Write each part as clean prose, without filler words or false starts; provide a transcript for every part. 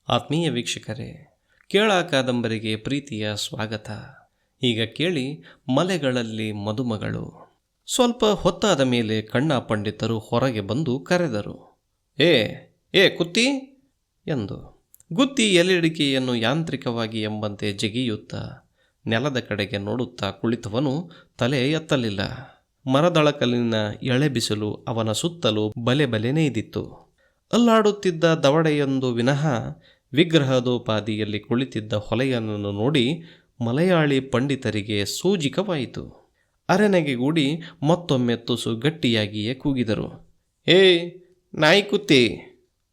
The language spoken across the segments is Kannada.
ಆತ್ಮೀಯ ವೀಕ್ಷಕರೇ, ಕೇಳ ಕಾದಂಬರಿಗೆ ಪ್ರೀತಿಯ ಸ್ವಾಗತ. ಈಗ ಕೇಳಿ ಮಲೆಗಳಲ್ಲಿ ಮದುಮಗಳು. ಸ್ವಲ್ಪ ಹೊತ್ತಾದ ಮೇಲೆ ಕಣ್ಣ ಪಂಡಿತರು ಹೊರಗೆ ಬಂದು ಕರೆದರು. ಏ ಏ ಕುತ್ತಿ ಎಂದು. ಗುತ್ತಿ ಎಲೆಡಿಕೆಯನ್ನು ಯಾಂತ್ರಿಕವಾಗಿ ಎಂಬಂತೆ ಜಗಿಯುತ್ತಾ ನೆಲದ ಕಡೆಗೆ ನೋಡುತ್ತಾ ಕುಳಿತವನು ತಲೆ ಎತ್ತಲಿಲ್ಲ. ಮರದಳಕಲಿನ ಎಳೆ ಬಿಸಿಲು ಅವನ ಸುತ್ತಲೂ ಬಲೆ ಬಲೆ ನೇಯ್ದಿತ್ತು. ಅಲ್ಲಾಡುತ್ತಿದ್ದ ದವಡೆಯೊಂದು ವಿನಃ ವಿಗ್ರಹದೋಪಾದಿಯಲ್ಲಿ ಕುಳಿತಿದ್ದ ಹೊಲೆಯನನ್ನು ನೋಡಿ ಮಲಯಾಳಿ ಪಂಡಿತರಿಗೆ ಸೂಜಿಕವಾಯಿತು. ಅರೆನೆಗೆಗೂಡಿ ಮತ್ತೊಮ್ಮೆ ತುಸು ಗಟ್ಟಿಯಾಗಿಯೇ ಕೂಗಿದರು. ಏ ನಾಯಿ ಕುತ್ತಿ!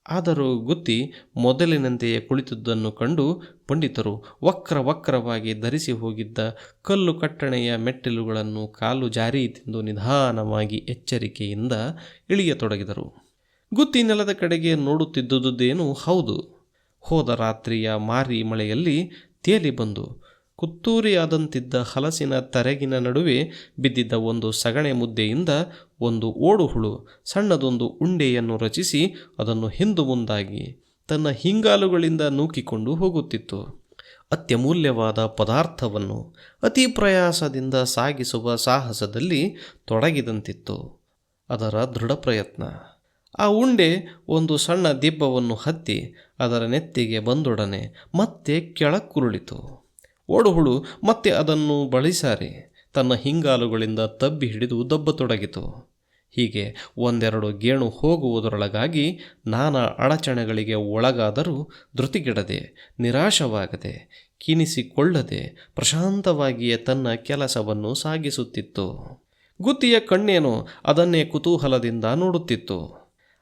ಆದರೂ ಗುತ್ತಿ ಮೊದಲಿನಂತೆಯೇ ಕುಳಿತಿದ್ದನ್ನು ಕಂಡು ಪಂಡಿತರು ವಕ್ರವಾಗಿ ಧರಿಸಿ ಹೋಗಿದ್ದ ಕಲ್ಲು ಕಟ್ಟಣೆಯ ಮೆಟ್ಟಿಲುಗಳನ್ನು ಕಾಲು ಜಾರಿ ತಿಂದು ನಿಧಾನವಾಗಿ ಎಚ್ಚರಿಕೆಯಿಂದ ಇಳಿಯತೊಡಗಿದರು. ಗುತ್ತಿ ನೆಲದ ಕಡೆಗೆ ನೋಡುತ್ತಿದ್ದುದೇನೂ ಹೌದು. ಹೋದ ರಾತ್ರಿಯ ಮಾರಿ ಮಳೆಯಲ್ಲಿ ತೇಲಿ ಬಂದು ಕುತ್ತೂರಿಯಾದಂತಿದ್ದ ಹಲಸಿನ ತರೆಗಿನ ನಡುವೆ ಬಿದ್ದಿದ್ದ ಒಂದು ಸಗಣೆ ಮುದ್ದೆಯಿಂದ ಒಂದು ಓಡುಹುಳು ಸಣ್ಣದೊಂದು ಉಂಡೆಯನ್ನು ರಚಿಸಿ ಅದನ್ನು ಹಿಂದು ಮುಂದಾಗಿ ತನ್ನ ಹಿಂಗಾಲುಗಳಿಂದ ನೂಕಿಕೊಂಡು ಹೋಗುತ್ತಿತ್ತು. ಅತ್ಯಮೂಲ್ಯವಾದ ಪದಾರ್ಥವನ್ನು ಅತಿ ಪ್ರಯಾಸದಿಂದ ಸಾಗಿಸುವ ಸಾಹಸದಲ್ಲಿ ತೊಡಗಿದಂತಿತ್ತು ಅದರ ದೃಢ ಪ್ರಯತ್ನ. ಆ ಉಂಡೆ ಒಂದು ಸಣ್ಣ ದಿಬ್ಬವನ್ನು ಹತ್ತಿ ಅದರ ನೆತ್ತಿಗೆ ಬಂದೊಡನೆ ಮತ್ತೆ ಕೆಳಕ್ಕುರುಳಿತು. ಓಡುಹುಳು ಮತ್ತೆ ಅದನ್ನು ಬಳಸಾರಿ ತನ್ನ ಹಿಂಗಾಲುಗಳಿಂದ ತಬ್ಬಿ ಹಿಡಿದು ದಬ್ಬತೊಡಗಿತು. ಹೀಗೆ ಒಂದೆರಡು ಗೇಣು ಹೋಗುವುದರೊಳಗಾಗಿ ನಾನಾ ಅಡಚಣೆಗಳಿಗೆ ಒಳಗಾದರೂ ಧೃತಿಗೆಡದೆ, ನಿರಾಶವಾಗದೆ, ಕಿನಿಸಿಕೊಳ್ಳದೆ ಪ್ರಶಾಂತವಾಗಿಯೇ ತನ್ನ ಕೆಲಸವನ್ನು ಸಾಗಿಸುತ್ತಿತ್ತು. ಗುತ್ತಿಯ ಕಣ್ಣೇನೋ ಅದನ್ನೇ ಕುತೂಹಲದಿಂದ ನೋಡುತ್ತಿತ್ತು.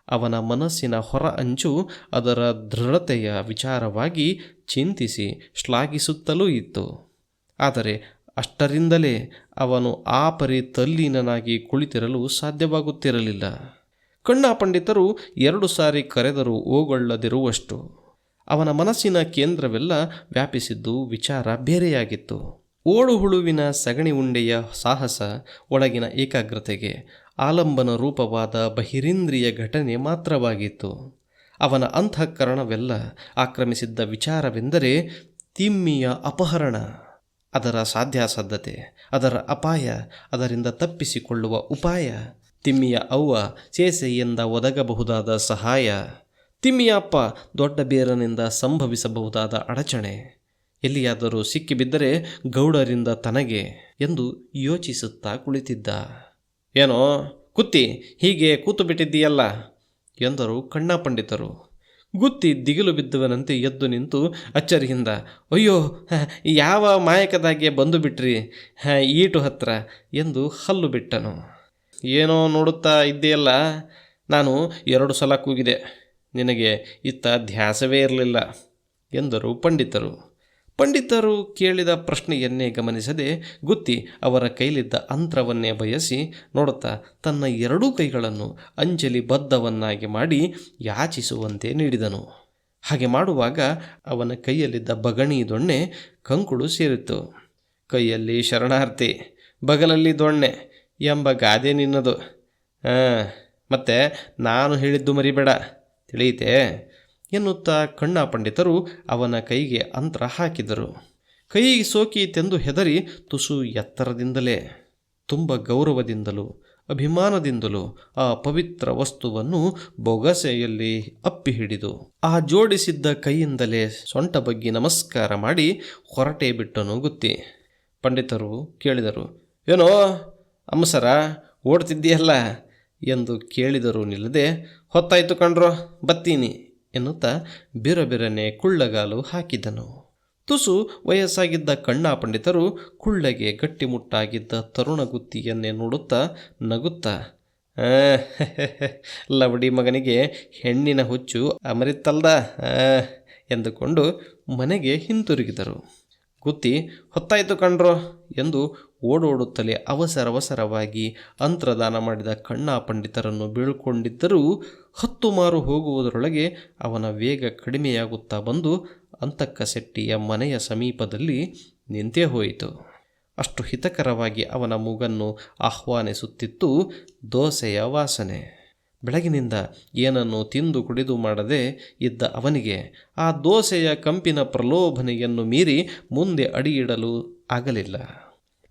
ಅವನ ಮನಸ್ಸಿನ ಹೊರ ಅಂಚು ಅದರ ದೃಢತೆಯ ವಿಚಾರವಾಗಿ ಚಿಂತಿಸಿ ಶ್ಲಾಘಿಸುತ್ತಲೂ ಇತ್ತು. ಆದರೆ ಅಷ್ಟರಿಂದಲೇ ಅವನು ಆ ಪರಿ ತಲ್ಲೀನನಾಗಿ ಕುಳಿತಿರಲು ಸಾಧ್ಯವಾಗುತ್ತಿರಲಿಲ್ಲ. ಕಣ್ಣ ಪಂಡಿತರು 2 ಸಾರಿ ಕರೆದರೂ ಓಗೊಳ್ಳದಿರುವಷ್ಟು ಅವನ ಮನಸ್ಸಿನ ಕೇಂದ್ರವೆಲ್ಲ ವ್ಯಾಪಿಸಿದ್ದು ವಿಚಾರ ಬೇರೆಯಾಗಿತ್ತು. ಓಡುಹುಳುವಿನ ಸಗಣಿ ಉಂಡೆಯ ಸಾಹಸ ಒಳಗಿನ ಏಕಾಗ್ರತೆಗೆ ಆಲಂಬನ ರೂಪವಾದ ಬಹಿರಿಂದ್ರಿಯ ಘಟನೆ ಮಾತ್ರವಾಗಿತ್ತು. ಅವನ ಅಂತಃಕರಣವೆಲ್ಲ ಆಕ್ರಮಿಸಿದ್ದ ವಿಚಾರವೆಂದರೆ ತಿಮ್ಮಿಯ ಅಪಹರಣ, ಅದರ ಸಾಧ್ಯಾಸಾಧ್ಯತೆ, ಅದರ ಅಪಾಯ, ಅದರಿಂದ ತಪ್ಪಿಸಿಕೊಳ್ಳುವ ಉಪಾಯ, ತಿಮ್ಮಿಯ ಅವ್ವ ಸೇಸೆಯಿಂದ ಒದಗಬಹುದಾದ ಸಹಾಯ, ತಿಮ್ಮಿಯ ಅಪ್ಪ ದೊಡ್ಡ ಬೇರನಿಂದ ಸಂಭವಿಸಬಹುದಾದ ಅಡಚಣೆ, ಎಲ್ಲಿಯಾದರೂ ಸಿಕ್ಕಿಬಿದ್ದರೆ ಗೌಡರಿಂದ ತನಗೆ ಎಂದು ಯೋಚಿಸುತ್ತಾ ಕುಳಿತಿದ್ದ. ಏನೋ ಕುತ್ತಿ, ಹೀಗೆ ಕೂತು ಬಿಟ್ಟಿದ್ದೀಯಲ್ಲ ಎಂದರು ಕಣ್ಣ ಪಂಡಿತರು. ಗುತ್ತಿ ದಿಗಿಲು ಬಿದ್ದವನಂತೆ ಎದ್ದು ನಿಂತು ಅಚ್ಚರಿಯಿಂದ, ಅಯ್ಯೋ, ಯಾವ ಮಾಯಕದಾಗೆ ಬಂದು ಬಿಟ್ರಿ ಈಟು ಹತ್ರ ಎಂದು ಹಲ್ಲು ಬಿಟ್ಟನು. ಏನೋ ನೋಡುತ್ತಾ ಇದ್ದೀಯಲ್ಲ, ನಾನು 2 ಸಲ ಕೂಗಿದೆ, ನಿನಗೆ ಇತ್ತ ಧ್ಯಾಸವೇ ಇರಲಿಲ್ಲ ಎಂದರು ಪಂಡಿತರು. ಪಂಡಿತರು ಕೇಳಿದ ಪ್ರಶ್ನೆಯನ್ನೇ ಗಮನಿಸದೆ ಗುತ್ತಿ ಅವರ ಕೈಲಿದ್ದ ಅಂತ್ರವನ್ನೇ ಬಯಸಿ ನೋಡುತ್ತಾ ತನ್ನ 2 ಕೈಗಳನ್ನು ಅಂಜಲಿ ಬದ್ಧವನ್ನಾಗಿ ಮಾಡಿ ಯಾಚಿಸುವಂತೆ ನೀಡಿದನು. ಹಾಗೆ ಮಾಡುವಾಗ ಅವನ ಕೈಯಲ್ಲಿದ್ದ ಬಗಣಿ ದೊಣ್ಣೆ ಕಂಕುಳು ಸೇರಿತು. ಕೈಯಲ್ಲಿ ಶರಣಾರ್ಥಿ, ಬಗಲಲ್ಲಿ ದೊಣ್ಣೆ ಎಂಬ ಗಾದೆ ನಿನ್ನದು. ಮತ್ತೆ ನಾನು ಹೇಳಿದ್ದು ಮರಿಬೇಡ, ತಿಳಿಯಿತೆ ಎನ್ನುತ್ತಾ ಕಣ್ಣ ಪಂಡಿತರು ಅವನ ಕೈಗೆ ಅಂತ್ರ ಹಾಕಿದರು. ಕೈ ಸೋಕೀತೆಂದು ಹೆದರಿ ತುಸು ಎತ್ತರದಿಂದಲೇ ತುಂಬ ಗೌರವದಿಂದಲೂ ಅಭಿಮಾನದಿಂದಲೂ ಆ ಪವಿತ್ರ ವಸ್ತುವನ್ನು ಬೊಗಸೆಯಲ್ಲಿ ಅಪ್ಪಿ ಹಿಡಿದು ಆ ಜೋಡಿಸಿದ್ದ ಕೈಯಿಂದಲೇ ಸೊಂಟ ಬಗ್ಗಿ ನಮಸ್ಕಾರ ಮಾಡಿ ಹೊರಟೇ ಬಿಟ್ಟನು ಗುತ್ತಿ. ಪಂಡಿತರು ಕೇಳಿದರು, ಏನೋ ಅಮ್ಮಸರ ಓಡ್ತಿದ್ದೀಯಲ್ಲ ಎಂದು ಕೇಳಿದರೂ ನಿಲ್ಲದೆ, ಹೊತ್ತಾಯ್ತು ಕಣ್ರೋ, ಬತ್ತೀನಿ ಎನ್ನುತ್ತಾ ಬಿರಬಿರನೆ ಕುಳ್ಳಗಾಲು ಹಾಕಿದನು. ತುಸು ವಯಸ್ಸಾಗಿದ್ದ ಕಣ್ಣ ಪಂಡಿತರು ಕುಳ್ಳಗೆ ಗಟ್ಟಿಮುಟ್ಟಾಗಿದ್ದ ತರುಣ ಗುತ್ತಿಯನ್ನೇ ನೋಡುತ್ತಾ ನಗುತ್ತಾ, ಲವಡಿ ಮಗನಿಗೆ ಹೆಣ್ಣಿನ ಹುಚ್ಚು ಅಮರಿತ್ತಲ್ದ ಎಂದುಕೊಂಡು ಮನೆಗೆ ಹಿಂತಿರುಗಿದರು. ಗುತ್ತಿ ಹೊತ್ತಾಯ್ತು ಕಣ್ರೋ ಎಂದು ಓಡೋಡುತ್ತಲೇ ಅವಸರವಾಗಿ ಅಂತರ್ದಾನ ಮಾಡಿದ ಕಣ್ಣ ಪಂಡಿತರನ್ನು ಬೀಳ್ಕೊಂಡಿದ್ದರೂ 10 ಮಾರು ಹೋಗುವುದರೊಳಗೆ ಅವನ ವೇಗ ಕಡಿಮೆಯಾಗುತ್ತಾ ಬಂದು ಅಂತಕ್ಕಸೆಟ್ಟಿಯ ಮನೆಯ ಸಮೀಪದಲ್ಲಿ ನಿಂತೇ ಹೋಯಿತು. ಅಷ್ಟು ಹಿತಕರವಾಗಿ ಅವನ ಮೂಗನ್ನು ಆಹ್ವಾನಿಸುತ್ತಿತ್ತು ದೋಸೆಯ ವಾಸನೆ. ಬೆಳಗಿನಿಂದ ಏನನ್ನು ತಿಂದು ಕುಡಿದು ಮಾಡದೆ ಇದ್ದ ಅವನಿಗೆ ಆ ದೋಸೆಯ ಕಂಪಿನ ಪ್ರಲೋಭನೆಯನ್ನು ಮೀರಿ ಮುಂದೆ ಅಡಿಯಿಡಲು ಆಗಲಿಲ್ಲ.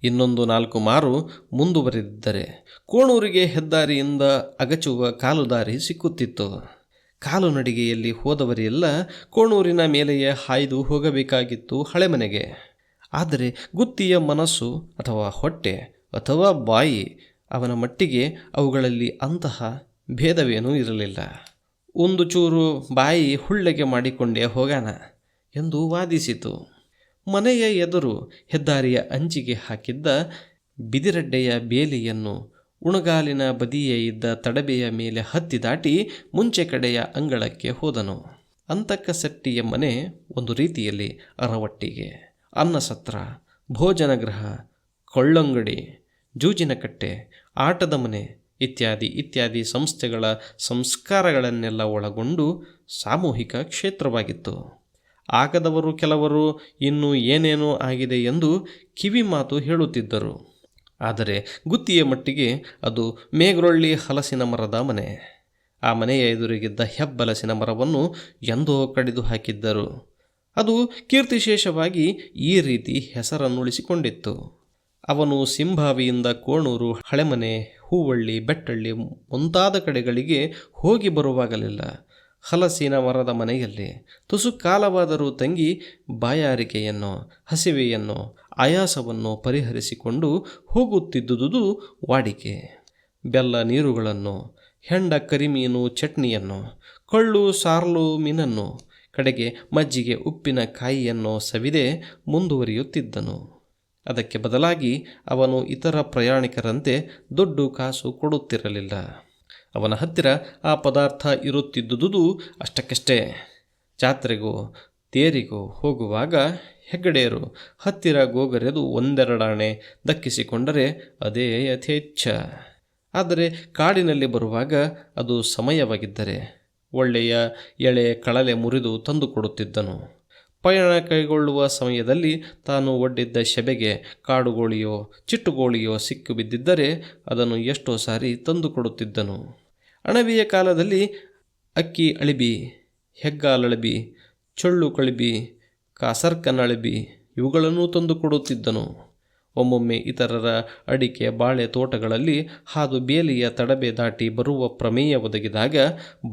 ಇನ್ನೊಂದು 4 ಮಾರು ಮುಂದುವರೆದಿದ್ದರೆ ಕೋಣೂರಿಗೆ ಹೆದ್ದಾರಿಯಿಂದ ಅಗಚುವ ಕಾಲುದಾರಿ ಸಿಕ್ಕುತ್ತಿತ್ತು. ಕಾಲುನಡಿಗೆಯಲ್ಲಿ ಹೋದವರೆಲ್ಲ ಕೋಣೂರಿನ ಮೇಲೆಯೇ ಹಾಯ್ದು ಹೋಗಬೇಕಾಗಿತ್ತು ಹಳೆಮನೆಗೆ. ಆದರೆ ಗುತ್ತಿಯ ಮನಸ್ಸು ಅಥವಾ ಹೊಟ್ಟೆ ಅಥವಾ ಬಾಯಿ ಅವನ ಮಟ್ಟಿಗೆ ಅವುಗಳಲ್ಲಿ ಅಂತಹ ಭೇದವೇನೂ ಇರಲಿಲ್ಲ. ಒಂದು ಚೂರು ಬಾಯಿ ಹುಳ್ಳೆಗೆ ಮಾಡಿಕೊಂಡೇ ಹೋಗೋಣ ಎಂದು ವಾದಿಸಿತು. ಮನೆಯ ಎದುರು ಹೆದ್ದಾರಿಯ ಅಂಚಿಗೆ ಹಾಕಿದ್ದ ಬಿದಿರಡ್ಡೆಯ ಬೇಲಿಯನ್ನು ಉಣಗಾಲಿನ ಬದಿಯೇ ಇದ್ದ ತಡಬೆಯ ಮೇಲೆ ಹತ್ತಿ ದಾಟಿ ಮುಂಚೆ ಕಡೆಯ ಅಂಗಳಕ್ಕೆ ಹೋದನು. ಅಂತಕ್ಕಸಟ್ಟಿಯ ಮನೆ ಒಂದು ರೀತಿಯಲ್ಲಿ ಅರವಟ್ಟಿಗೆ, ಅನ್ನಸತ್ರ, ಭೋಜನಗೃಹ, ಕೊಳ್ಳಂಗಡಿ, ಜೂಜಿನಕಟ್ಟೆ, ಆಟದ ಮನೆ ಇತ್ಯಾದಿ ಇತ್ಯಾದಿ ಸಂಸ್ಥೆಗಳ ಸಂಸ್ಕಾರಗಳನ್ನೆಲ್ಲ ಒಳಗೊಂಡು ಸಾಮೂಹಿಕ ಕ್ಷೇತ್ರವಾಗಿತ್ತು. ಆಗದವರು ಕೆಲವರು ಇನ್ನೂ ಏನೇನೋ ಆಗಿದೆ ಎಂದು ಕಿವಿ ಮಾತು ಹೇಳುತ್ತಿದ್ದರು. ಆದರೆ ಗುತ್ತಿಯ ಮಟ್ಟಿಗೆ ಅದು ಮೇಗ್ರೊಳ್ಳಿ ಹಲಸಿನ ಮರದ ಮನೆ. ಆ ಮನೆಯ ಎದುರಿಗಿದ್ದ ಹೆಬ್ಬಲಸಿನ ಮರವನ್ನು ಎಂದೋ ಕಡಿದು ಹಾಕಿದ್ದರು. ಅದು ಕೀರ್ತಿಶೇಷವಾಗಿ ಈ ರೀತಿ ಹೆಸರನ್ನುಳಿಸಿಕೊಂಡಿತ್ತು. ಅವನು ಸಿಂಭಾವಿಯಿಂದ ಕೋಣೂರು, ಹಳೆಮನೆ, ಹೂವಳ್ಳಿ, ಬೆಟ್ಟಳ್ಳಿ ಮುಂತಾದ ಕಡೆಗಳಿಗೆ ಹೋಗಿ ಬರುವಾಗಲೆಲ್ಲ ಹಲಸಿನ ಮರದ ಮನೆಯಲ್ಲಿ ತುಸು ಕಾಲವಾದರೂ ತಂಗಿ ಬಾಯಾರಿಕೆಯನ್ನು, ಹಸಿವೆಯನ್ನು, ಆಯಾಸವನ್ನು ಪರಿಹರಿಸಿಕೊಂಡು ಹೋಗುತ್ತಿದ್ದುದು ವಾಡಿಕೆ. ಬೆಲ್ಲ ನೀರುಗಳನ್ನು, ಹೆಂಡ ಕರಿಮೀನು ಚಟ್ನಿಯನ್ನು, ಕಳ್ಳು ಸಾರ್ಲು ಮೀನನ್ನು, ಕಡೆಗೆ ಮಜ್ಜಿಗೆ ಉಪ್ಪಿನ ಕಾಯಿಯನ್ನು ಸವಿದೆ ಮುಂದುವರಿಯುತ್ತಿದ್ದನು. ಅದಕ್ಕೆ ಬದಲಾಗಿ ಅವನು ಇತರ ಪ್ರಯಾಣಿಕರಂತೆ ದುಡ್ಡು ಕಾಸು ಕೊಡುತ್ತಿರಲಿಲ್ಲ. ಅವನ ಹತ್ತಿರ ಆ ಪದಾರ್ಥ ಇರುತ್ತಿದ್ದುದು ಅಷ್ಟಕ್ಕಷ್ಟೇ. ಜಾತ್ರೆಗೋ ತೇರಿಗೋ ಹೋಗುವಾಗ ಹೆಗ್ಗಡೆಯರು ಹತ್ತಿರ ಗೋಗರೆದು 1-2 ಆಣೆ ದಕ್ಕಿಸಿಕೊಂಡರೆ ಅದೇ ಯಥೇಚ್ಛ. ಆದರೆ ಕಾಡಿನಲ್ಲಿ ಬರುವಾಗ ಅದು ಸಮಯವಾಗಿದ್ದರೆ ಒಳ್ಳೆಯ ಎಳೆ ಕಳಲೆ ಮುರಿದು ತಂದುಕೊಡುತ್ತಿದ್ದನು. ಪಯಣ ಕೈಗೊಳ್ಳುವ ಸಮಯದಲ್ಲಿ ತಾನು ಒಡ್ಡಿದ್ದ ಶೆಬೆಗೆ ಕಾಡುಗೋಳಿಯೋ ಚಿಟ್ಟುಗೋಳಿಯೋ ಸಿಕ್ಕು ಬಿದ್ದಿದ್ದರೆ ಅದನ್ನು ಎಷ್ಟೋ ಸಾರಿ ತಂದುಕೊಡುತ್ತಿದ್ದನು. ಅಣಬೆಯ ಕಾಲದಲ್ಲಿ ಅಕ್ಕಿ ಅಳಿಬಿ, ಹೆಗ್ಗಾಲಳಬಿ, ಚೊಳ್ಳು ಕಳಿಬಿ, ಕಾಸರ್ಕನಳಬಿ ಇವುಗಳನ್ನು ತಂದುಕೊಡುತ್ತಿದ್ದನು. ಒಮ್ಮೊಮ್ಮೆ ಇತರರ ಅಡಿಕೆ ಬಾಳೆ ತೋಟಗಳಲ್ಲಿ ಹಾದು ಬೇಲಿಯ ತಡಬೆ ದಾಟಿ ಬರುವ ಪ್ರಮೇಯ ಒದಗಿದಾಗ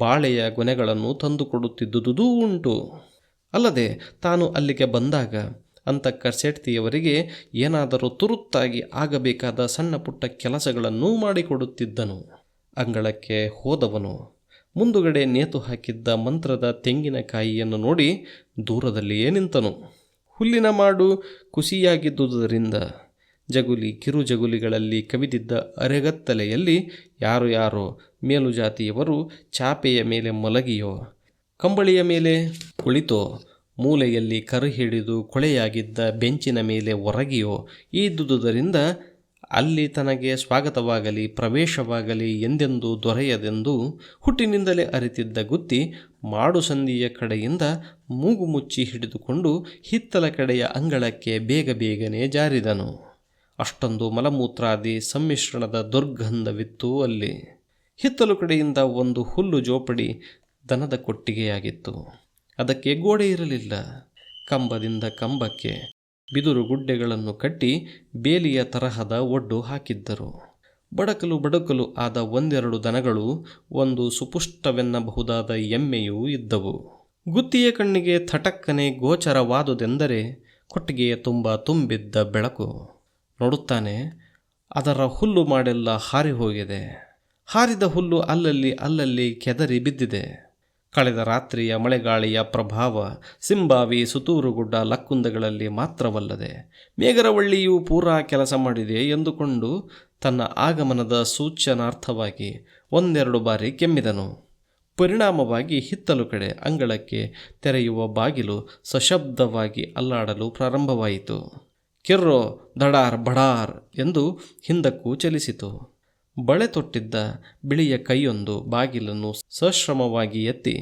ಬಾಳೆಯ ಗೊನೆಗಳನ್ನು ತಂದುಕೊಡುತ್ತಿದ್ದುದೂ ಉಂಟು. ಅಲ್ಲದೆ ತಾನು ಅಲ್ಲಿಗೆ ಬಂದಾಗ ಅಂತಕ್ಕ ಶೆಟ್ತಿಯವರಿಗೆ ಏನಾದರೂ ತುರುತ್ತಾಗಿ ಆಗಬೇಕಾದ ಸಣ್ಣ ಪುಟ್ಟ ಕೆಲಸಗಳನ್ನೂ ಮಾಡಿಕೊಡುತ್ತಿದ್ದನು. ಅಂಗಳಕ್ಕೆ ಹೋದವನು ಮುಂದುಗಡೆ ನೇತು ಹಾಕಿದ್ದ ಮಂತ್ರದ ತೆಂಗಿನಕಾಯಿಯನ್ನು ನೋಡಿ ದೂರದಲ್ಲಿಯೇ ನಿಂತನು. ಹುಲ್ಲಿನ ಮಾಡು ಕುಸಿಯಾಗಿದ್ದುದರಿಂದ ಜಗುಲಿ ಕಿರುಜಗುಲಿಗಳಲ್ಲಿ ಕವಿದಿದ್ದ ಅರೆಗತ್ತಲೆಯಲ್ಲಿ ಯಾರೋ ಮೇಲುಜಾತಿಯವರು ಚಾಪೆಯ ಮೇಲೆ ಮಲಗಿಯೋ, ಕಂಬಳಿಯ ಮೇಲೆ ಕುಳಿತೋ, ಮೂಲೆಯಲ್ಲಿ ಕರು ಹಿಡಿದು ಕೊಳೆಯಾಗಿದ್ದ ಬೆಂಚಿನ ಮೇಲೆ ಒರಗಿಯೋ ಇದ್ದುದರಿಂದ ಅಲ್ಲಿ ತನಗೆ ಸ್ವಾಗತವಾಗಲಿ ಪ್ರವೇಶವಾಗಲಿ ಎಂದೆಂದೂ ದೊರೆಯದೆಂದು ಹುಟ್ಟಿನಿಂದಲೇ ಅರಿತಿದ್ದ ಗುತ್ತಿ ಮಾಡು ಸಂದಿಯ ಕಡೆಯಿಂದ ಮೂಗು ಮುಚ್ಚಿ ಹಿಡಿದುಕೊಂಡು ಹಿತ್ತಲ ಕಡೆಯ ಅಂಗಳಕ್ಕೆ ಬೇಗನೆ ಜಾರಿದನು. ಅಷ್ಟೊಂದು ಮಲಮೂತ್ರಾದಿ ಸಮ್ಮಿಶ್ರಣದ ದುರ್ಗಂಧವಿತ್ತು ಅಲ್ಲಿ. ಹಿತ್ತಲು ಕಡೆಯಿಂದ ಒಂದು ಹುಲ್ಲು ಜೋಪಡಿ ದನದ ಕೊಟ್ಟಿಗೆಯಾಗಿತ್ತು. ಅದಕ್ಕೆ ಗೋಡೆ ಇರಲಿಲ್ಲ. ಕಂಬದಿಂದ ಕಂಬಕ್ಕೆ ಬಿದುರು ಗುಡ್ಡೆಗಳನ್ನು ಕಟ್ಟಿ ಬೇಲಿಯ ತರಹದ ಒಡ್ಡು ಹಾಕಿದ್ದರು. ಬಡಕಲು ಆದ 1-2 ದನಗಳು, ಒಂದು ಸುಪುಷ್ಟವೆನ್ನಬಹುದಾದ ಎಮ್ಮೆಯೂ ಇದ್ದವು. ಗುತ್ತಿಯ ಕಣ್ಣಿಗೆ ಥಟಕ್ಕನೆ ಗೋಚರವಾದುದೆಂದರೆ ಕೊಟ್ಟಿಗೆಯ ತುಂಬ ತುಂಬಿದ್ದ ಬೆಳಕು. ನೋಡುತ್ತಾನೆ, ಅದರ ಹುಲ್ಲು ಮಾಡೆಲ್ಲ ಹಾರಿ ಹೋಗಿದೆ. ಹಾರಿದ ಹುಲ್ಲು ಅಲ್ಲಲ್ಲಿ ಕೆದರಿ ಬಿದ್ದಿದೆ. ಕಳೆದ ರಾತ್ರಿಯ ಮಳೆಗಾಳಿಯ ಪ್ರಭಾವ ಸಿಂಬಾವಿ, ಸುತೂರುಗುಡ್ಡ, ಲಕ್ಕುಂದಗಳಲ್ಲಿ ಮಾತ್ರವಲ್ಲದೆ ಮೇಗರವಳ್ಳಿಯೂ ಪೂರಾ ಕೆಲಸ ಮಾಡಿದೆ ಎಂದುಕೊಂಡು ತನ್ನ ಆಗಮನದ ಸೂಚನಾರ್ಥವಾಗಿ 1-2 ಬಾರಿ ಕೆಮ್ಮಿದನು. ಪರಿಣಾಮವಾಗಿ ಹಿತ್ತಲು ಕಡೆ ಅಂಗಳಕ್ಕೆ ತೆರೆಯುವ ಬಾಗಿಲು ಸಶಬ್ದವಾಗಿ ಅಲ್ಲಾಡಲು ಪ್ರಾರಂಭವಾಯಿತು. ಕಿರ್ರೋ ದಡಾರ್ ಬಡಾರ್ ಎಂದು ಹಿಂದಕ್ಕೂ ಚಲಿಸಿತು. ಬಳೆ ತೊಟ್ಟಿದ್ದ ಬಿಳಿಯ ಕೈಯೊಂದು ಬಾಗಿಲನ್ನು ಸಶ್ರಮವಾಗಿ ಎತ್ತಿ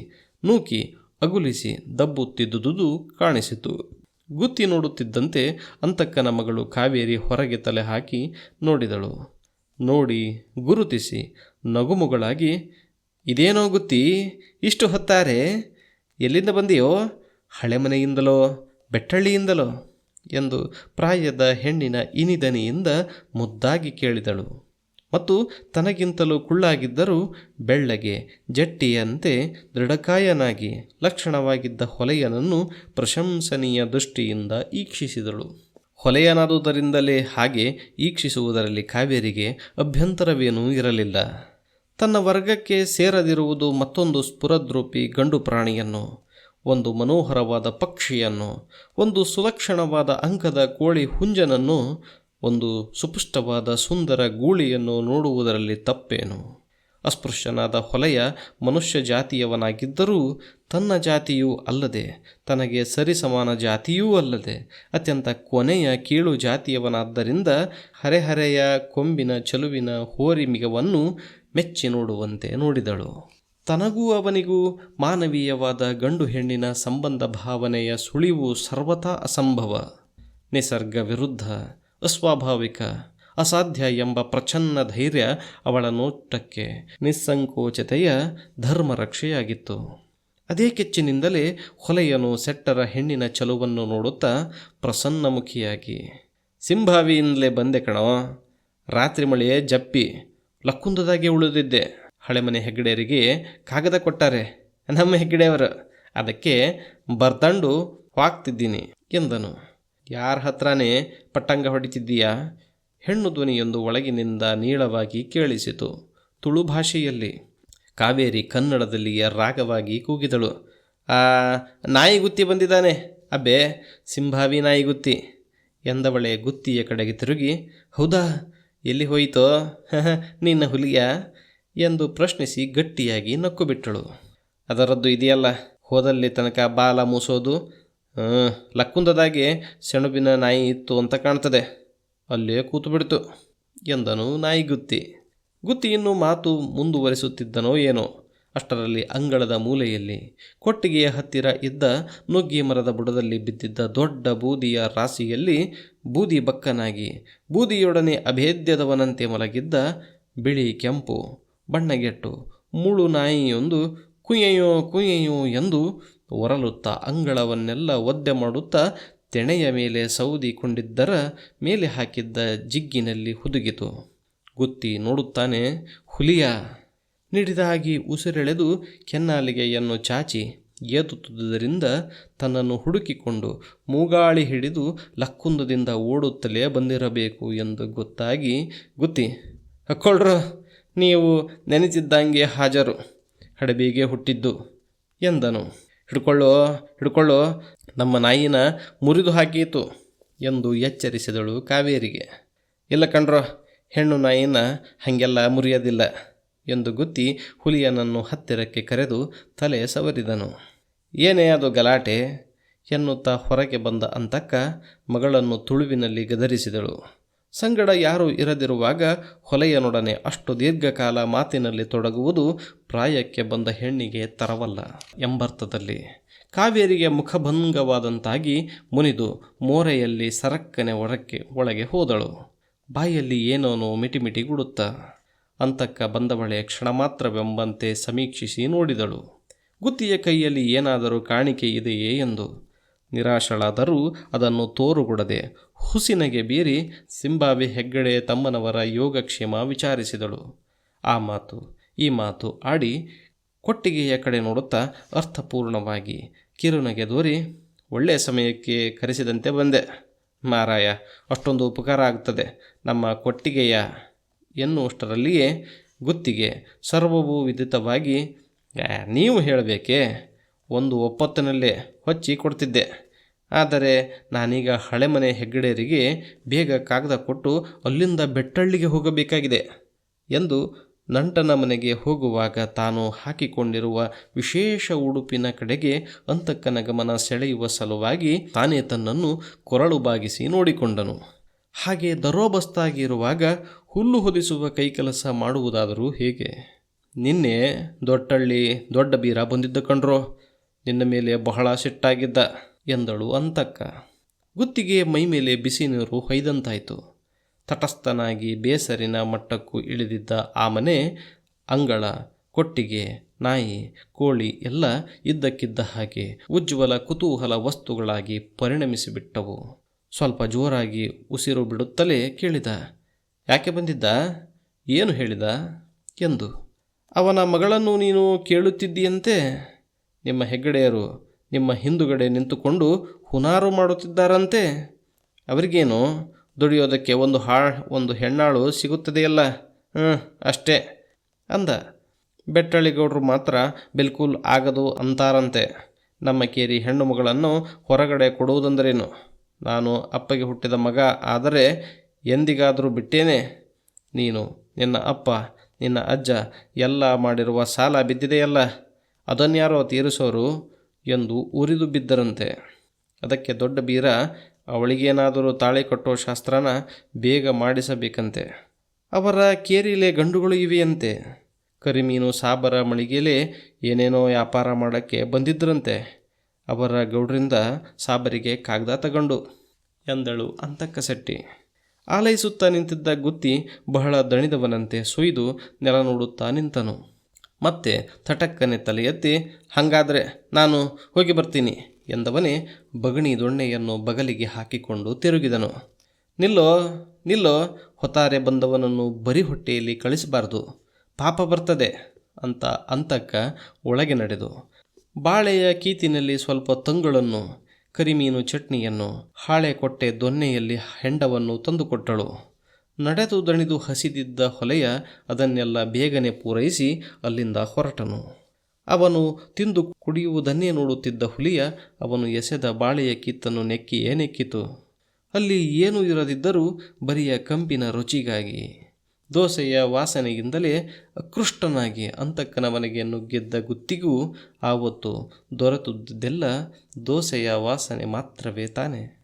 ನೂಕಿ ಅಗುಲಿಸಿ ದಬ್ಬುತ್ತಿದ್ದುದು ಕಾಣಿಸಿತು. ಗುತ್ತಿ ನೋಡುತ್ತಿದ್ದಂತೆ ಅಂತಕ್ಕನ ಮಗಳು ಕಾವೇರಿ ಹೊರಗೆ ತಲೆ ಹಾಕಿ ನೋಡಿದಳು. ನೋಡಿ ಗುರುತಿಸಿ ನಗುಮುಗಳಾಗಿ, ಇದೇನೋ ಗುತ್ತಿ, ಇಷ್ಟು ಹೊತ್ತಾರೆ, ಎಲ್ಲಿಂದ ಬಂದೆಯೋ? ಹಳೆ ಮನೆಯಿಂದಲೋ ಬೆಟ್ಟಳ್ಳಿಯಿಂದಲೋ ಎಂದು ಪ್ರಾಯದ ಹೆಣ್ಣಿನ ಇನಿದನಿಯಿಂದ ಮುದ್ದಾಗಿ ಕೇಳಿದಳು. ಮತ್ತು ತನಗಿಂತಲೂ ಕುಳ್ಳಾಗಿದ್ದರೂ ಬೆಳ್ಳಗೆ ಜಟ್ಟಿಯಂತೆ ದೃಢಕಾಯನಾಗಿ ಲಕ್ಷಣವಾಗಿದ್ದ ಹೊಲೆಯನನ್ನು ಪ್ರಶಂಸನೀಯ ದೃಷ್ಟಿಯಿಂದ ಈಕ್ಷಿಸಿದಳು. ಹೊಲೆಯನಾದುದರಿಂದಲೇ ಹಾಗೆ ಈಕ್ಷಿಸುವುದರಲ್ಲಿ ಕಾವೇರಿಗೆ ಅಭ್ಯಂತರವೇನೂ ಇರಲಿಲ್ಲ. ತನ್ನ ವರ್ಗಕ್ಕೆ ಸೇರದಿರುವುದು ಮತ್ತೊಂದು ಸ್ಫುರದ್ರೂಪಿ ಗಂಡು ಪ್ರಾಣಿಯನ್ನು, ಒಂದು ಮನೋಹರವಾದ ಪಕ್ಷಿಯನ್ನು, ಒಂದು ಸುಲಕ್ಷಣವಾದ ಅಂಕದ ಕೋಳಿ ಹುಂಜನನ್ನು, ಒಂದು ಸುಪುಷ್ಟವಾದ ಸುಂದರ ಗೂಳಿಯನ್ನು ನೋಡುವುದರಲ್ಲಿ ತಪ್ಪೇನು? ಅಸ್ಪೃಶ್ಯನಾದ ಹೊಲೆಯ ಮನುಷ್ಯ ಜಾತಿಯವನಾಗಿದ್ದರೂ ತನ್ನ ಜಾತಿಯೂ ಅಲ್ಲದೆ, ತನಗೆ ಸರಿಸಮಾನ ಜಾತಿಯೂ ಅಲ್ಲದೆ, ಅತ್ಯಂತ ಕೊನೆಯ ಕೀಳು ಜಾತಿಯವನಾದ್ದರಿಂದ ಹರೆಹರೆಯ ಕೊಂಬಿನ ಚಲುವಿನ ಹೋರಿಮಿಗವನ್ನು ಮೆಚ್ಚಿ ನೋಡುವಂತೆ ನೋಡಿದಳು. ತನಗೂ ಅವನಿಗೂ ಮಾನವೀಯವಾದ ಗಂಡು ಹೆಣ್ಣಿನ ಸಂಬಂಧ ಭಾವನೆಯ ಸುಳಿವು ಸರ್ವಥಾ ಅಸಂಭವ, ನಿಸರ್ಗ ವಿರುದ್ಧ, ಅಸ್ವಾಭಾವಿಕ, ಅಸಾಧ್ಯ ಎಂಬ ಪ್ರಚನ್ನ ಧೈರ್ಯ ಅವಳ ನೋಟಕ್ಕೆ ನಿಸ್ಸಂಕೋಚತೆಯ ಧರ್ಮರಕ್ಷೆಯಾಗಿತ್ತು. ಅದೇ ಕೆಚ್ಚಿನಿಂದಲೇ ಹೊಲೆಯನು ಸೆಟ್ಟರ ಹೆಣ್ಣಿನ ಚಲುವನ್ನು ನೋಡುತ್ತಾ ಪ್ರಸನ್ನಮುಖಿಯಾಗಿ, ಸಿಂಭಾವಿಯಿಂದಲೇ ಬಂದೆ ಕಣೋ, ರಾತ್ರಿ ಮಳೆಯೇ ಜಪ್ಪಿ ಲಕ್ಕುಂದದಾಗೆ ಉಳಿದಿದ್ದೆ. ಹಳೆಮನೆ ಹೆಗ್ಗಡೆಯರಿಗೆ ಕಾಗದ ಕೊಟ್ಟಾರೆ ನಮ್ಮ ಹೆಗ್ಗಡೆಯವರು, ಅದಕ್ಕೆ ಬರ್ದಂಡು ಹಾಕ್ತಿದ್ದೀನಿ ಎಂದನು. ಯಾರ ಹತ್ರನೇ ಪಟ್ಟಂಗ ಹೊಡಿತಿದ್ದೀಯಾ? ಹೆಣ್ಣು ಧ್ವನಿಯೊಂದು ಒಳಗಿನಿಂದ ನೀಳವಾಗಿ ಕೇಳಿಸಿತು, ತುಳು ಭಾಷೆಯಲ್ಲಿ. ಕಾವೇರಿ ಕನ್ನಡದಲ್ಲಿಯೇ ರಾಗವಾಗಿ ಕೂಗಿದಳು, ನಾಯಿ ಗುತ್ತಿ ಬಂದಿದ್ದಾನೆ ಅಬ್ಬೆ, ಸಿಂಭಾವಿ ನಾಯಿ ಗುತ್ತಿ ಎಂದವಳೆ ಗುತ್ತಿಯ ಕಡೆಗೆ ತಿರುಗಿ, ಹೌದಾ, ಎಲ್ಲಿ ಹೋಯಿತೋ ನಿನ್ನ ಹುಲಿಯ ಎಂದು ಪ್ರಶ್ನಿಸಿ ಗಟ್ಟಿಯಾಗಿ ನಕ್ಕು ಬಿಟ್ಟಳು. ಅದರದ್ದು ಇದೆಯಲ್ಲ, ಹೋದಲ್ಲಿ ತನಕ ಬಾಲ ಮೂಸೋದು. ಲಕ್ಕುಂದದಾಗೆ ಸೆಣಬಿನ ನಾಯಿ ಇತ್ತು ಅಂತ ಕಾಣ್ತದೆ, ಅಲ್ಲೇ ಕೂತು ಬಿಡ್ತು ಎಂದನು ನಾಯಿ ಗುತ್ತಿ. ಗುತ್ತಿ ಇನ್ನೂ ಮಾತು ಮುಂದುವರಿಸುತ್ತಿದ್ದನೋ ಏನೋ, ಅಷ್ಟರಲ್ಲಿ ಅಂಗಳದ ಮೂಲೆಯಲ್ಲಿ ಕೊಟ್ಟಿಗೆಯ ಹತ್ತಿರ ಇದ್ದ ನುಗ್ಗಿ ಮರದ ಬುಡದಲ್ಲಿ ಬಿದ್ದಿದ್ದ ದೊಡ್ಡ ಬೂದಿಯ ರಾಶಿಯಲ್ಲಿ ಬೂದಿ ಬಕ್ಕನಾಗಿ ಬೂದಿಯೊಡನೆ ಅಭೇದ್ಯದವನಂತೆ ಮಲಗಿದ್ದ ಬಿಳಿ ಕೆಂಪು ಬಣ್ಣಗೆಟ್ಟು ಮುಳು ನಾಯಿಯೊಂದು ಕುಯ್ಯೆಯೋ ಕುಯ್ಯೆಯೋ ಎಂದು ಒರಲುತ್ತಾ ಅಂಗಳವನ್ನೆಲ್ಲ ಒದ್ದೆ ಮಾಡುತ್ತಾ ತೆಣೆಯ ಮೇಲೆ ಸೌದಿಕೊಂಡಿದ್ದರ ಮೇಲೆ ಹಾಕಿದ್ದ ಜಿಗ್ಗಿನಲ್ಲಿ ಹುದುಗಿತು. ಗುತ್ತಿ ನೋಡುತ್ತಾನೆ, ಹುಲಿಯ ನಿಡಿದಾಗಿ ಉಸಿರೆಳೆದು ಕೆನ್ನಾಲಿಗೆಯನ್ನು ಚಾಚಿ ಏತುತ್ತುದರಿಂದ ತನ್ನನ್ನು ಹುಡುಕಿಕೊಂಡು ಮೂಗಾಳಿ ಹಿಡಿದು ಲಕ್ಕುಂದದಿಂದ ಓಡುತ್ತಲೇ ಬಂದಿರಬೇಕು ಎಂದು ಗೊತ್ತಾಗಿ, ಗುತ್ತಿ ಹಕ್ಕೊಳ್ರು, ನೀವು ನೆನೆಸಿದ್ದಂಗೆ ಹಾಜರು, ಹಡಬಿಗೆ ಹುಟ್ಟಿದ್ದು ಎಂದನು. ಹಿಡ್ಕೊಳ್ಳೋ ನಮ್ಮ ನಾಯಿನ ಮುರಿದು ಹಾಕೀತು ಎಂದು ಎಚ್ಚರಿಸಿದಳು ಕಾವೇರಿಗೆ. ಇಲ್ಲ ಕಣ್ರೋ, ಹೆಣ್ಣು ನಾಯಿನ ಹಾಗೆಲ್ಲ ಮುರಿಯೋದಿಲ್ಲ ಎಂದು ಗುತ್ತಿ ಹುಲಿಯನನ್ನು ಹತ್ತಿರಕ್ಕೆ ಕರೆದು ತಲೆ ಸವರಿದನು. ಏನೇ ಅದು ಗಲಾಟೆ ಎನ್ನುತ್ತಾ ಹೊರಗೆ ಬಂದ ಅಂತಕ್ಕ ಮಗಳನ್ನು ತುಳುವಿನಲ್ಲಿ ಗದರಿಸಿದಳು. ಸಂಗಡ ಯಾರೂ ಇರದಿರುವಾಗ ಹೊಲೆಯನೊಡನೆ ಅಷ್ಟು ದೀರ್ಘಕಾಲ ಮಾತಿನಲ್ಲಿ ತೊಡಗುವುದು ಪ್ರಾಯಕ್ಕೆ ಬಂದ ಹೆಣ್ಣಿಗೆ ತರವಲ್ಲ ಎಂಬರ್ಥದಲ್ಲಿ. ಕಾವೇರಿಗೆ ಮುಖಭಂಗವಾದಂತಾಗಿ ಮುನಿದು ಮೋರೆಯಲ್ಲಿ ಸರಕ್ಕನೆ ಒಳಗೆ ಹೋದಳು. ಬಾಯಲ್ಲಿ ಏನೋನೋ ಮಿಟಿಮಿಟಿ ಗುಡುತ್ತಾ ಅಂತಕ್ಕ ಬಂದವಳೆ ಕ್ಷಣ ಮಾತ್ರವೆಂಬಂತೆ ಸಮೀಕ್ಷಿಸಿ ನೋಡಿದಳು. ಗುತ್ತಿಯ ಕೈಯಲ್ಲಿ ಏನಾದರೂ ಕಾಣಿಕೆ ಇದೆಯೇ ಎಂದು. ನಿರಾಶಳಾದರೂ ಅದನ್ನು ತೋರುಗೊಡದೆ ಹುಸಿನಗೆ ಬೀರಿ ಸಿಂಭಾವಿ ಹೆಗ್ಗಡೆ ತಮ್ಮನವರ ಯೋಗಕ್ಷೇಮ ವಿಚಾರಿಸಿದಳು. ಆ ಮಾತು ಈ ಮಾತು ಆಡಿ ಕೊಟ್ಟಿಗೆಯ ಕಡೆ ನೋಡುತ್ತಾ ಅರ್ಥಪೂರ್ಣವಾಗಿ ಕಿರುನಗೆ ದೋರಿ, ಒಳ್ಳೆಯ ಸಮಯಕ್ಕೆ ಕರೆಸಿದಂತೆ ಬಂದೆ ಮಾರಾಯ, ಅಷ್ಟೊಂದು ಉಪಕಾರ ಆಗ್ತದೆ ನಮ್ಮ ಕೊಟ್ಟಿಗೆಯ ಎನ್ನುವಷ್ಟರಲ್ಲಿಯೇ ಗುತ್ತಿಗೆ ಸರ್ವವೂ ವಿದಿತವಾಗಿ, ನೀವು ಹೇಳಬೇಕೇ, ಒಂದು ಒಪ್ಪತ್ತಿನಲ್ಲೇ ಹೊಚ್ಚಿ ಕೊಡ್ತಿದ್ದೆ, ಆದರೆ ನಾನೀಗ ಹಳೆಮನೆ ಹೆಗ್ಗಡೆಯರಿಗೆ ಬೇಗ ಕಾಗದ ಕೊಟ್ಟು ಅಲ್ಲಿಂದ ಬೆಟ್ಟಳ್ಳಿಗೆ ಹೋಗಬೇಕಾಗಿದೆ ಎಂದು ನಂಟನ ಮನೆಗೆ ಹೋಗುವಾಗ ತಾನು ಹಾಕಿಕೊಂಡಿರುವ ವಿಶೇಷ ಉಡುಪಿನ ಕಡೆಗೆ ಅಂತಕ್ಕನ ಗಮನ ಸೆಳೆಯುವ ಸಲುವಾಗಿ ತಾನೇ ತನ್ನನ್ನು ಕೊರಳು ಬಾಗಿಸಿ ನೋಡಿಕೊಂಡನು. ಹಾಗೆ ದರೋಬಸ್ತಾಗಿರುವಾಗ ಹುಲ್ಲು ಹೊದಿಸುವ ಕೈಕೆಲಸ ಮಾಡುವುದಾದರೂ ಹೇಗೆ? ನಿನ್ನೆ ದೊಡ್ಡ ಬೀರ ಬಂದಿದ್ದ ಕಣ್ರೋ, ನಿನ್ನ ಮೇಲೆ ಬಹಳ ಸಿಟ್ಟಾಗಿದ್ದ ಎಂದಳು ಅಂತಕ್ಕ. ಗುತ್ತಿಗೆ ಮೈಮೇಲೆ ಬಿಸಿ ನೀರು ಹೊಯ್ದಂತಾಯಿತು. ತಟಸ್ಥನಾಗಿ ಬೇಸರಿನ ಮಟ್ಟಕ್ಕೂ ಇಳಿದಿದ್ದ ಆ ಮನೆ, ಅಂಗಳ, ಕೊಟ್ಟಿಗೆ, ನಾಯಿ, ಕೋಳಿ ಎಲ್ಲ ಇದ್ದಕ್ಕಿದ್ದ ಹಾಗೆ ಉಜ್ವಲ ಕುತೂಹಲ ವಸ್ತುಗಳಾಗಿ ಪರಿಣಮಿಸಿಬಿಟ್ಟವು. ಸ್ವಲ್ಪ ಜೋರಾಗಿ ಉಸಿರು ಬಿಡುತ್ತಲೇ ಕೇಳಿದ, ಯಾಕೆ ಬಂದಿದ್ದ? ಏನು ಹೇಳಿದ ಎಂದು. ಅವನ ಮಗಳನ್ನು ನೀನು ಕೇಳುತ್ತಿದ್ದೀಯಂತೆ. ನಿಮ್ಮ ಹೆಗ್ಗಡೆಯರು ನಿಮ್ಮ ಹಿಂದುಗಡೆ ನಿಂತುಕೊಂಡು ಹುನಾರು ಮಾಡುತ್ತಿದ್ದಾರಂತೆ. ಅವರಿಗೇನು, ದುಡಿಯೋದಕ್ಕೆ ಒಂದು ಹೆಣ್ಣಾಳು ಸಿಗುತ್ತದೆಯಲ್ಲ, ಅಷ್ಟೇ ಅಂದ. ಬೆಟ್ಟಳ್ಳಿಗೌಡರು ಮಾತ್ರ ಬಿಲ್ಕುಲ್ ಆಗದು ಅಂತಾರಂತೆ. ನಮ್ಮ ಕೇರಿ ಹೆಣ್ಣು ಮಗಳನ್ನು ಹೊರಗಡೆ ಕೊಡುವುದಂದರೇನು? ನಾನು ಅಪ್ಪಗೆ ಹುಟ್ಟಿದ ಮಗ ಆದರೆ ಎಂದಿಗಾದರೂ ಬಿಟ್ಟೇನೆ? ನೀನು, ನಿನ್ನ ಅಪ್ಪ, ನಿನ್ನ ಅಜ್ಜ ಎಲ್ಲ ಮಾಡಿರುವ ಸಾಲ ಬಿದ್ದಿದೆಯಲ್ಲ, ಅದನ್ಯಾರೋ ತೀರಿಸೋರು ಎಂದು ಉರಿದು ಬಿದ್ದರಂತೆ. ಅದಕ್ಕೆ ದೊಡ್ಡ ಬೀರ ಅವಳಿಗೇನಾದರೂ ತಾಳಿ ಕಟ್ಟೋ ಶಾಸ್ತ್ರನ ಬೇಗ ಮಾಡಿಸಬೇಕಂತೆ. ಅವರ ಕೇರಿಲೆ ಗಂಡುಗಳು ಇವೆಯಂತೆ. ಕರಿಮೀನು ಸಾಬರ ಮಳಿಗೆಲೆ ಏನೇನೋ ವ್ಯಾಪಾರ ಮಾಡೋಕ್ಕೆ ಬಂದಿದ್ದರಂತೆ. ಅವರ ಗೌಡ್ರಿಂದ ಸಾಬರಿಗೆ ಕಾಗದ ತಗೊಂಡು ಎಂದಳು ಅಂತಕ್ಕಸೆಟ್ಟಿ. ಆಲೈಸುತ್ತಾ ನಿಂತಿದ್ದ ಗುತ್ತಿ ಬಹಳ ದಣಿದವನಂತೆ ಸುಯ್ದು ನೆಲ ನೋಡುತ್ತಾ ನಿಂತನು. ಮತ್ತೆ ತಟಕ್ಕನೆ ತಲೆ ಎತ್ತಿ, ಹಾಗಾದರೆ ನಾನು ಹೋಗಿ ಬರ್ತೀನಿ ಎಂದವನೇ ಬಗಣಿ ದೊಣ್ಣೆಯನ್ನು ಬಗಲಿಗೆ ಹಾಕಿಕೊಂಡು ತಿರುಗಿದನು. ನಿಲ್ಲೋ ನಿಲ್ಲೋ, ಹೊತ್ತಾರೆ ಬಂದವನನ್ನು ಬರಿ ಹೊಟ್ಟೆಯಲ್ಲಿ ಕಳಿಸಬಾರ್ದು, ಪಾಪ ಬರ್ತದೆ ಅಂತ ಅಂತಕ್ಕ ಒಳಗೆ ನಡೆದು ಬಾಳೆಯ ಕೀತಿನಲ್ಲಿ ಸ್ವಲ್ಪ ತಂಗಳನ್ನು, ಕರಿಮೀನು ಚಟ್ನಿಯನ್ನು, ಹಾಳೆ ಕೊಟ್ಟೆ ದೊನ್ನೆಯಲ್ಲಿ ಹೆಂಡವನ್ನು ತಂದುಕೊಟ್ಟಳು. ನಡೆದು ದಣಿದು ಹಸಿದಿದ್ದ ಹೊಲೆಯ ಅದನ್ನೆಲ್ಲ ಬೇಗನೆ ಪೂರೈಸಿ ಅಲ್ಲಿಂದ ಹೊರಟನು. ಅವನು ತಿಂದು ಕುಡಿಯುವುದನ್ನೇ ನೋಡುತ್ತಿದ್ದ ಹುಲಿಯ ಅವನು ಎಸೆದ ಬಾಳೆಯ ಕಿತ್ತನ್ನು ನೆಕ್ಕಿತು. ಅಲ್ಲಿ ಏನೂ ಇರದಿದ್ದರೂ ಬರಿಯ ಕಂಪಿನ ರುಚಿಗಾಗಿ, ದೋಸೆಯ ವಾಸನೆಯಿಂದಲೇ ಅಕೃಷ್ಟನಾಗಿ ಅಂತಕ್ಕನ ಮನೆಗೆ ನುಗ್ಗಿದ್ದ ಗುತ್ತಿಗೂ ಆವತ್ತು ದೊರೆತದ್ದೆಲ್ಲ ದೋಸೆಯ ವಾಸನೆ ಮಾತ್ರವೇ ತಾನೆ.